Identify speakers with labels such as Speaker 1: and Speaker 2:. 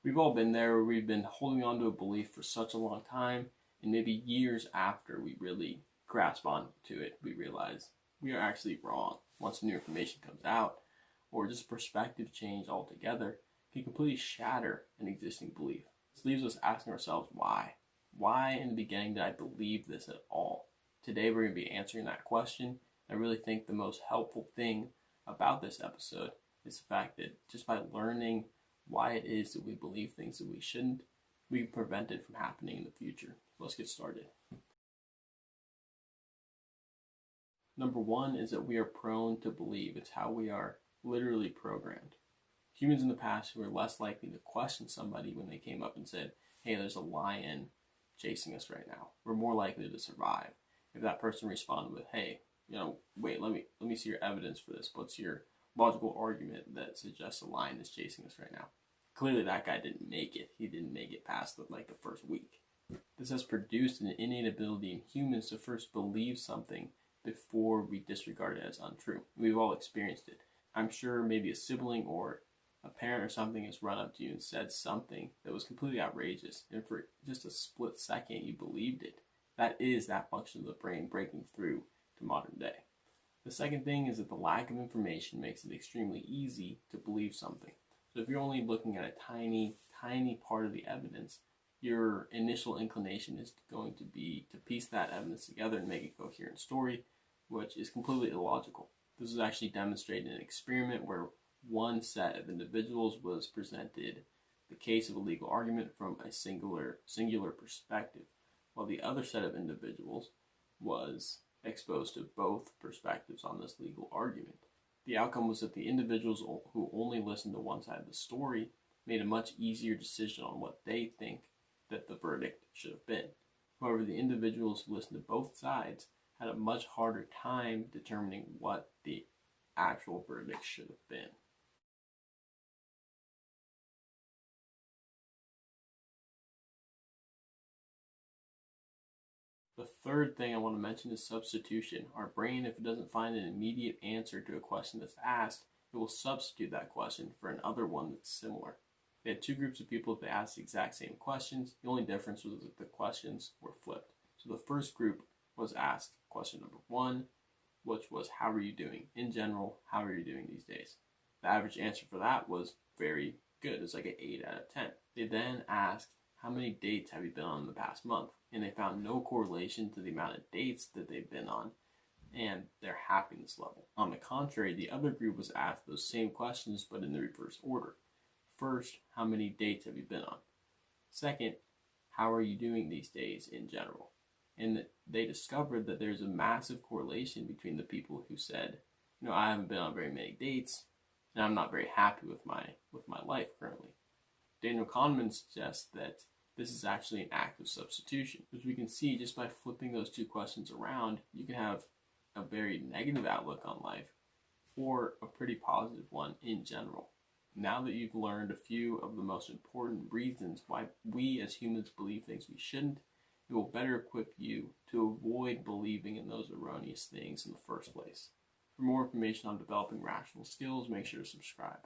Speaker 1: We've all been there where we've been holding on to a belief for such a long time, and maybe years after we really grasp onto it, we realize we are actually wrong. Once new information comes out, or just perspective change altogether, can completely shatter an existing belief. This leaves us asking ourselves why. Why in the beginning did I believe this at all? Today we're going to be answering that question. I really think the most helpful thing about this episode is the fact that just by learning why it is that we believe things that we shouldn't, we can prevent it from happening in the future. Let's get started. Number one is that we are prone to believe. It's how we are literally programmed. Humans in the past who were less likely to question somebody when they came up and said, hey, there's a lion chasing us right now, we're more likely to survive. If that person responded with, hey, wait, let me see your evidence for this. What's your logical argument that suggests a lion is chasing us right now? Clearly that guy didn't make it. He didn't make it past the first week. This has produced an innate ability in humans to first believe something before we disregard it as untrue. We've all experienced it. I'm sure maybe a sibling or a parent or something has run up to you and said something that was completely outrageous, and for just a split second you believed it. That is that function of the brain breaking through to modern day. The second thing is that the lack of information makes it extremely easy to believe something. So if you're only looking at a tiny part of the evidence, your initial inclination is going to be to piece that evidence together and make a coherent story, which is completely illogical. This was actually demonstrated in an experiment where one set of individuals was presented the case of a legal argument from a singular perspective, while the other set of individuals was exposed to both perspectives on this legal argument. The outcome was that the individuals who only listened to one side of the story made a much easier decision on what they think that the verdict should have been. However, the individuals who listened to both sides had a much harder time determining what the actual verdict should have been. The third thing I want to mention is substitution. Our brain, if it doesn't find an immediate answer to a question that's asked, it will substitute that question for another one that's similar. They had two groups of people that asked the exact same questions. The only difference was that the questions were flipped. So the first group was asked question number one, which was, how are you doing? In general, how are you doing these days? The average answer for that was very good. It was like an 8 out of 10. They then asked, how many dates have you been on in the past month? And they found no correlation to the amount of dates that they've been on and their happiness level. On the contrary, the other group was asked those same questions but in the reverse order. First, how many dates have you been on? Second, how are you doing these days in general? And they discovered that there's a massive correlation between the people who said, I haven't been on very many dates and I'm not very happy with my life currently. Daniel Kahneman suggests that this is actually an act of substitution. As we can see, just by flipping those two questions around, you can have a very negative outlook on life or a pretty positive one in general. Now that you've learned a few of the most important reasons why we as humans believe things we shouldn't, it will better equip you to avoid believing in those erroneous things in the first place. For more information on developing rational skills, make sure to subscribe.